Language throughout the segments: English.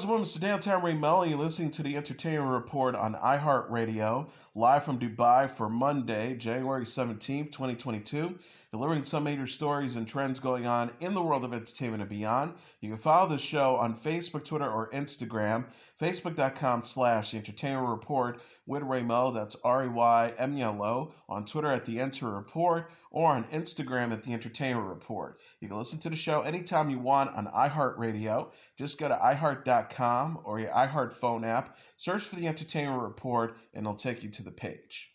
Welcome to Downtown Ray Melo. You're listening to the Entertainment Report on iHeartRadio, live from Dubai for Monday, January 17th, 2022. Delivering some major stories and trends going on in the world of entertainment and beyond. You can follow the show on Facebook, Twitter, or Instagram. Facebook.com/The Entertainment Report with Ray Melo. That's RAYMELO. On Twitter at The Enter Report, or on Instagram at The Entertainment Report. You can listen to the show anytime you want on iHeartRadio. Just go to iHeart.com or your iHeart phone app, search for The Entertainment Report, and it'll take you to the page.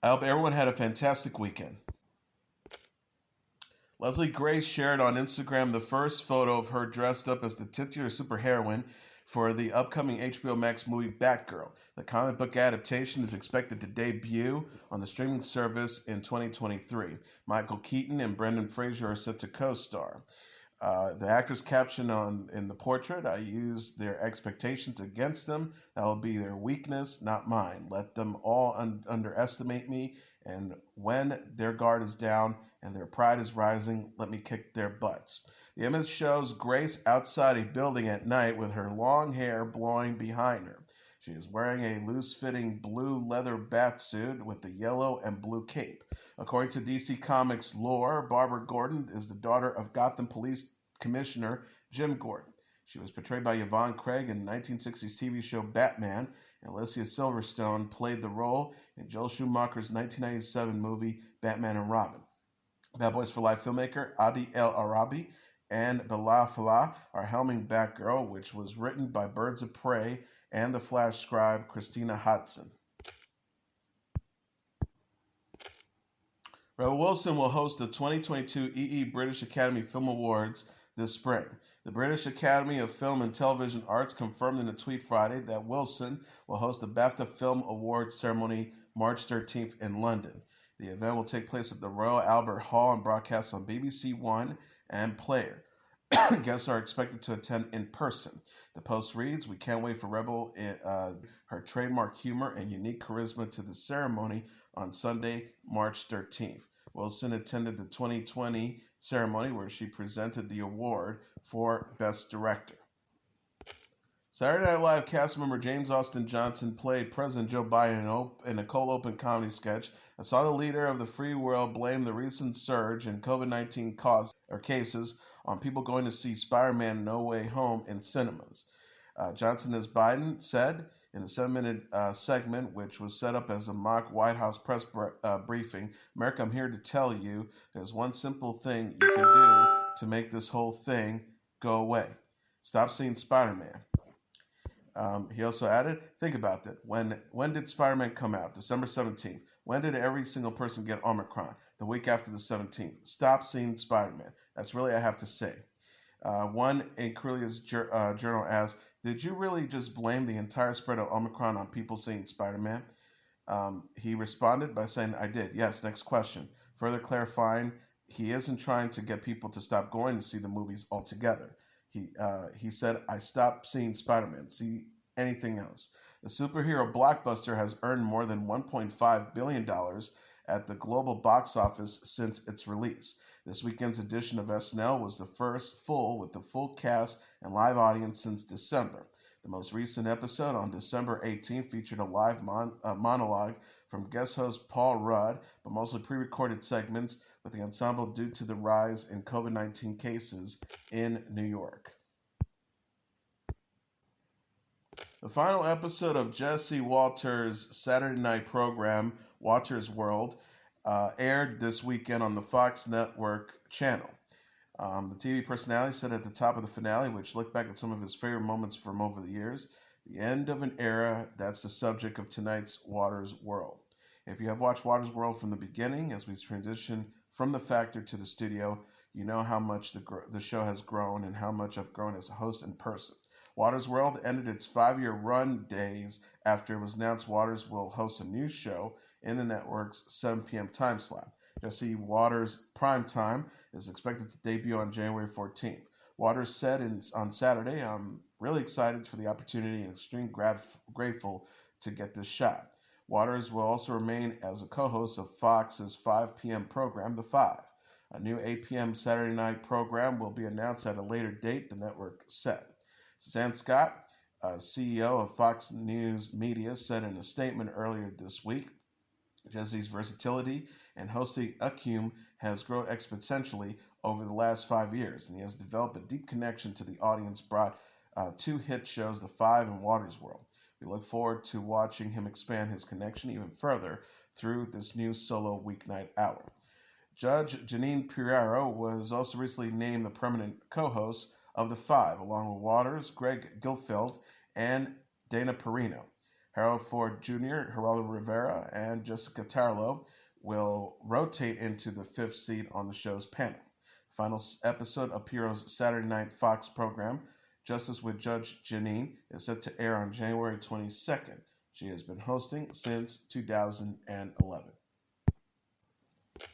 I hope everyone had a fantastic weekend. Leslie Grace shared on Instagram the first photo of her dressed up as the titular superheroine for the upcoming HBO Max movie Batgirl. The comic book adaptation is expected to debut on the streaming service in 2023. Michael Keaton and Brendan Fraser are set to co-star. The actor's caption in the portrait, "I use their expectations against them. That will be their weakness, not mine. Let them all underestimate me, and when their guard is down and their pride is rising, let me kick their butts." The image shows Grace outside a building at night with her long hair blowing behind her. She is wearing a loose-fitting blue leather batsuit with a yellow and blue cape. According to DC Comics lore, Barbara Gordon is the daughter of Gotham Police Commissioner Jim Gordon. She was portrayed by Yvonne Craig in the 1960s TV show Batman, and Alicia Silverstone played the role in Joel Schumacher's 1997 movie Batman and Robin. Bad Boys for Life filmmaker Adi El Arabi and Bela Fala are helming Batgirl, which was written by Birds of Prey and the Flash scribe Christina Hodson. Rebel Wilson will host the 2022 British Academy Film Awards this spring. The British Academy of Film and Television Arts confirmed in a tweet Friday that Wilson will host the BAFTA Film Awards ceremony March 13th in London. The event will take place at the Royal Albert Hall and broadcast on BBC One and Player. Guests are expected to attend in person. The post reads, "We can't wait for Rebel, her trademark humor and unique charisma to the ceremony on Sunday, March 13th. Wilson attended the 2020 ceremony where she presented the award for Best Director. Saturday Night Live cast member James Austin Johnson played President Joe Biden in a cold open comedy sketch that saw the leader of the free world blame the recent surge in COVID-19 cases on people going to see Spider-Man No Way Home in cinemas. Johnson, as Biden said in a 7-minute segment, which was set up as a mock White House press briefing, "America, I'm here to tell you there's one simple thing you can do to make this whole thing go away. Stop seeing Spider-Man." He also added, "Think about that. When did Spider-Man come out? December 17th. When did every single person get Omicron? The week after the 17th. Stop seeing Spider-Man. That's really I have to say." One in Korea's journal asked, "Did you really just blame the entire spread of Omicron on people seeing Spider-Man?" He responded by saying, "I did. Yes, next question." Further clarifying, he isn't trying to get people to stop going to see the movies altogether. He said, "I stopped seeing Spider-Man. See anything else." The superhero blockbuster has earned more than $1.5 billion at the global box office since its release. This weekend's edition of SNL was the first with the full cast and live audience since December. The most recent episode on December 18th featured a live monologue from guest host Paul Rudd, but mostly pre-recorded segments with the ensemble due to the rise in COVID-19 cases in New York. The final episode of Jesse Walters' Saturday night program, Walters World, aired this weekend on the Fox Network channel. The TV personality said at the top of the finale, which looked back at some of his favorite moments from over the years, "The end of an era, that's the subject of tonight's Waters World." If you have watched Waters World from the beginning, as we transition from the factor to the studio, you know how much the show has grown and how much I've grown as a host in person. Waters World ended its 5-year run days after it was announced Waters will host a new show in the network's 7 p.m. time slot. Jesse Waters' Prime Time is expected to debut on January 14th. Waters said on Saturday, "I'm really excited for the opportunity and extremely grateful to get this shot." Waters will also remain as a co-host of Fox's 5 p.m. program, The Five. A new 8 p.m. Saturday night program will be announced at a later date, the network said. Suzanne Scott, CEO of Fox News Media, said in a statement earlier this week, Jesse's versatility and hosting Acume has grown exponentially over the last 5 years, and he has developed a deep connection to the audience, brought two hit shows, The Five and Water's World. We look forward to watching him expand his connection even further through this new solo weeknight hour. Judge Janine Piraro was also recently named the permanent co-host of The Five, along with Waters, Greg Gilfeld, and Dana Perino. Harold Ford Jr., Geraldo Rivera, and Jessica Tarlow will rotate into the fifth seat on the show's panel. The final episode of Piro's Saturday night Fox program, Justice with Judge Janine, is set to air on January 22nd. She has been hosting since 2011.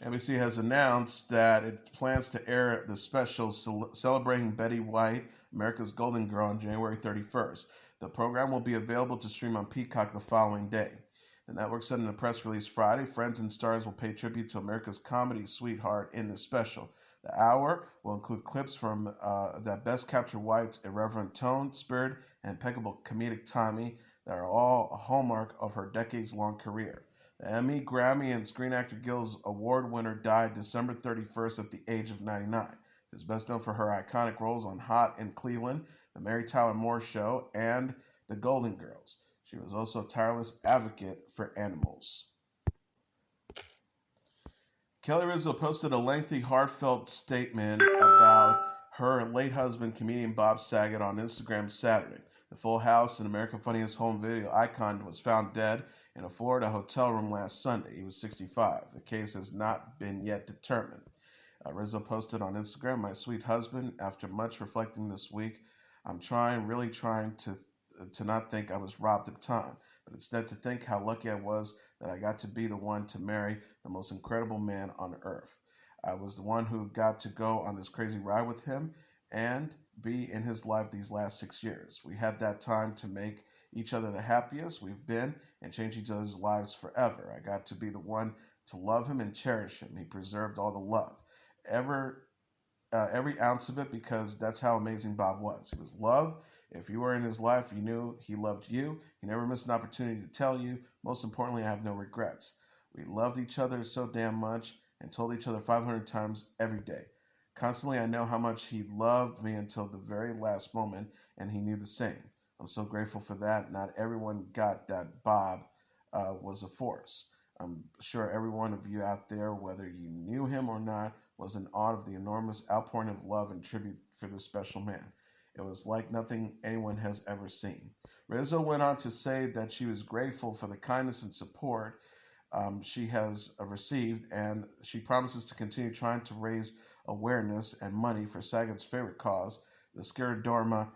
NBC has announced that it plans to air the special celebrating Betty White, America's Golden Girl, on January 31st. The program will be available to stream on Peacock the following day. The network said in a press release Friday, friends and stars will pay tribute to America's comedy sweetheart in this special. The hour will include clips from that best capture White's irreverent tone, spirit, and impeccable comedic timing that are all a hallmark of her decades-long career. The Emmy, Grammy, and Screen Actor Guild's award winner died December 31st at the age of 99. She is best known for her iconic roles on Hot in Cleveland, The Mary Tyler Moore Show, and The Golden Girls. She was also a tireless advocate for animals. Kelly Rizzo posted a lengthy, heartfelt statement about her late husband, comedian Bob Saget, on Instagram Saturday. The Full House and American Funniest Home Video icon was found dead in a Florida hotel room last Sunday. He was 65. The case has not been yet determined. Rizzo posted on Instagram, "My sweet husband, after much reflecting this week, I'm really trying to not think I was robbed of time, but instead to think how lucky I was that I got to be the one to marry the most incredible man on earth. I was the one who got to go on this crazy ride with him and be in his life these last 6 years. We had that time to make each other the happiest we've been and change each other's lives forever. I got to be the one to love him and cherish him. He preserved all the love, every ounce of it, because that's how amazing Bob was. He was love. If you were in his life, you knew he loved you. He never missed an opportunity to tell you. Most importantly, I have no regrets. We loved each other so damn much and told each other 500 times every day. Constantly, I know how much he loved me until the very last moment, and he knew the same. I'm so grateful for that. Not everyone got that Bob was a force. I'm sure every one of you out there, whether you knew him or not, was in awe of the enormous outpouring of love and tribute for this special man. It was like nothing anyone has ever seen." Rizzo went on to say that she was grateful for the kindness and support she has received, and she promises to continue trying to raise awareness and money for Saget's favorite cause, the Scleroderma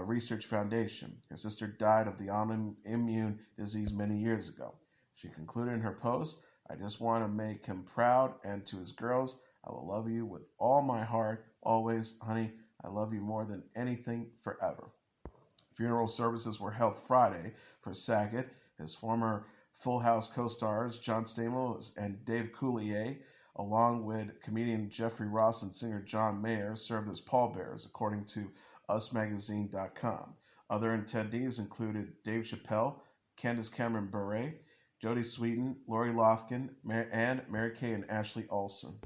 Research Foundation. His sister died of the autoimmune disease many years ago. She concluded in her post, "I just want to make him proud, and to his girls, I will love you with all my heart, always, honey. I love you more than anything, forever." Funeral services were held Friday for Saget. His former Full House co-stars John Stamos and Dave Coulier, along with comedian Jeffrey Ross and singer John Mayer, served as pallbearers, according to usmagazine.com. Other attendees included Dave Chappelle, Candace Cameron Bure, Jodie Sweetin, Lori Loughlin, and Mary Kay and Ashley Olsen.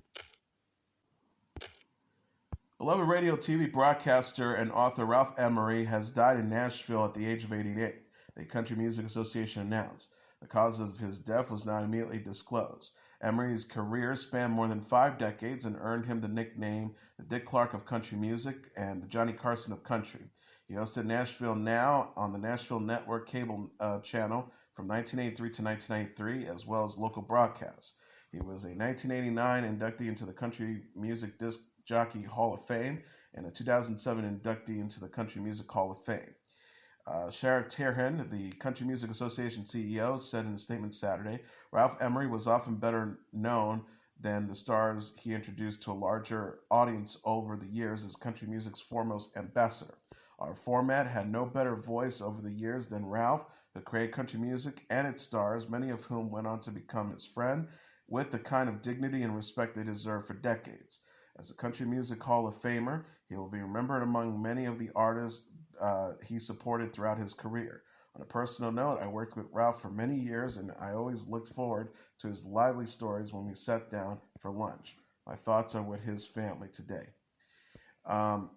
Beloved radio TV broadcaster and author Ralph Emery has died in Nashville at the age of 88, the Country Music Association announced. The cause of his death was not immediately disclosed. Emery's career spanned more than 5 decades and earned him the nickname the Dick Clark of country music and the Johnny Carson of country. He hosted Nashville Now on the Nashville Network cable channel from 1983 to 1993, as well as local broadcasts. He was a 1989 inductee into the Country Music Disc Jockey Hall of Fame and a 2007 inductee into the Country Music Hall of Fame. Shara Terhan, the Country Music Association CEO, said in a statement Saturday, "Ralph Emery was often better known than the stars he introduced to a larger audience over the years as country music's foremost ambassador. Our format had no better voice over the years than Ralph, who created country music and its stars, many of whom went on to become his friend, with the kind of dignity and respect they deserve for decades. As a Country Music Hall of Famer, he will be remembered among many of the artists he supported throughout his career. On a personal note, I worked with Ralph for many years, and I always looked forward to his lively stories when we sat down for lunch. My thoughts are with his family today. Um,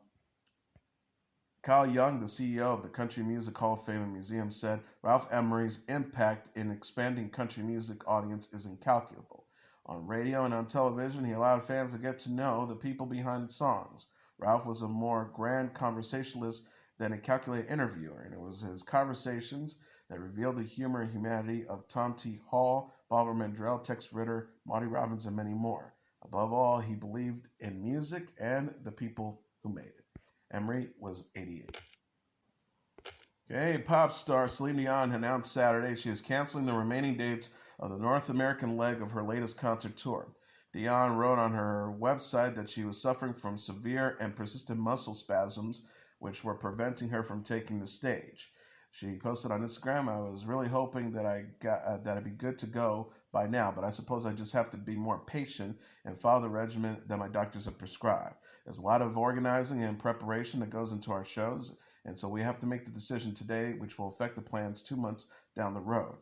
Kyle Young, the CEO of the Country Music Hall of Fame and Museum, said Ralph Emery's impact in expanding country music audience is incalculable. On radio and on television, he allowed fans to get to know the people behind the songs. Ralph was a more grand conversationalist than a calculated interviewer, and it was his conversations that revealed the humor and humanity of Tom T. Hall, Barbara Mandrell, Tex Ritter, Marty Robbins, and many more. Above all, he believed in music and the people who made it. Emery was 88. Okay, pop star Celine Dion announced Saturday she is canceling the remaining dates of the North American leg of her latest concert tour. Dion wrote on her website that she was suffering from severe and persistent muscle spasms, which were preventing her from taking the stage. She posted on Instagram, "I was really hoping that I'd be good to go by now, but I suppose I just have to be more patient and follow the regimen that my doctors have prescribed. There's a lot of organizing and preparation that goes into our shows, and so we have to make the decision today, which will affect the plans 2 months down the road.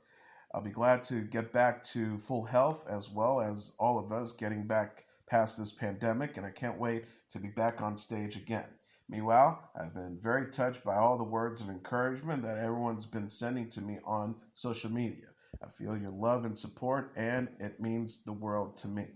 I'll be glad to get back to full health as well as all of us getting back past this pandemic, and I can't wait to be back on stage again. Meanwhile, I've been very touched by all the words of encouragement that everyone's been sending to me on social media. I feel your love and support, and it means the world to me."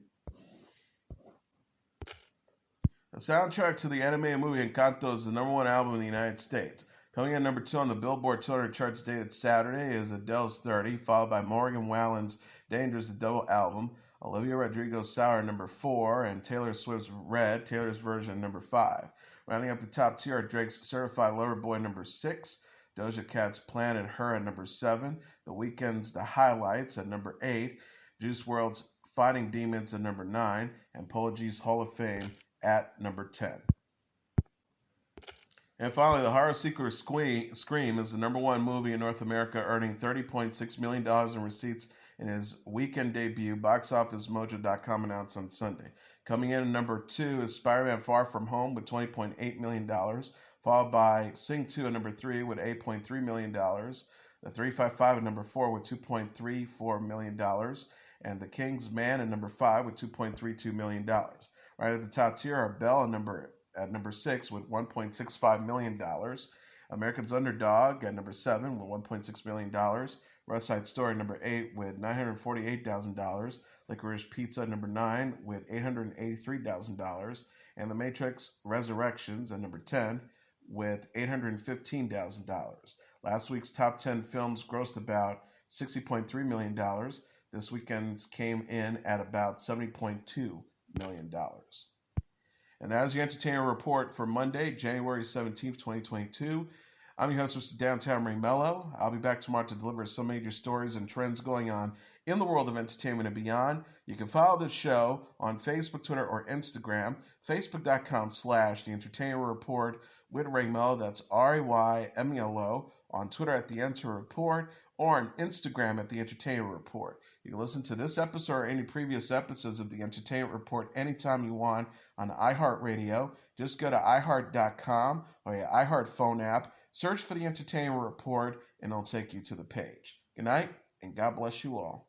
The soundtrack to the animated movie Encanto is the #1 album in the United States. Coming in #2 on the Billboard 200 charts dated Saturday is Adele's 30, followed by Morgan Wallen's Dangerous, the double album, Olivia Rodrigo's Sour #4, and Taylor Swift's Red, Taylor's version #5. Rounding up the top tier are Drake's Certified Lover Boy #6, Doja Cat's Planet Her at #7, The Weeknd's The Highlights at #8, Juice WRLD's Fighting Demons at #9, and Polo G's Hall of Fame at #10. And finally, the horror sequel Scream is the #1 movie in North America, earning $30.6 million in receipts in his weekend debut, BoxOfficeMojo.com announced on Sunday. Coming in at #2 is Spider-Man Far From Home with $20.8 million, followed by Sing 2 at #3 with $8.3 million, The 355 at #4 with $2.34 million, and The King's Man at #5 with $2.32 million. Right at the top tier are Belle at #6 with $1.65 million, American's Underdog at #7 with $1.6 million, West Side Story at #8 with $948,000, Licorice Pizza at #9 with $883,000, and The Matrix Resurrections at #10 with $815,000. Last week's top 10 films grossed about $60.3 million. This weekend's came in at about $70.2 million. And as your entertainment report for Monday, January 17th, 2022, I'm your host, Mr. Downtown Melo. I'll be back tomorrow to deliver some major stories and trends going on in the world of entertainment and beyond. You can follow the show on Facebook, Twitter, or Instagram, facebook.com/The Entertainment Report with Ray Melo. That's RAYMELO. On Twitter at The Enter Report, or on Instagram at The Entertainment Report. You can listen to this episode or any previous episodes of The Entertainment Report anytime you want on iHeartRadio. Just go to iHeart.com or your iHeart phone app, search for The Entertainment Report, and it'll take you to the page. Good night, and God bless you all.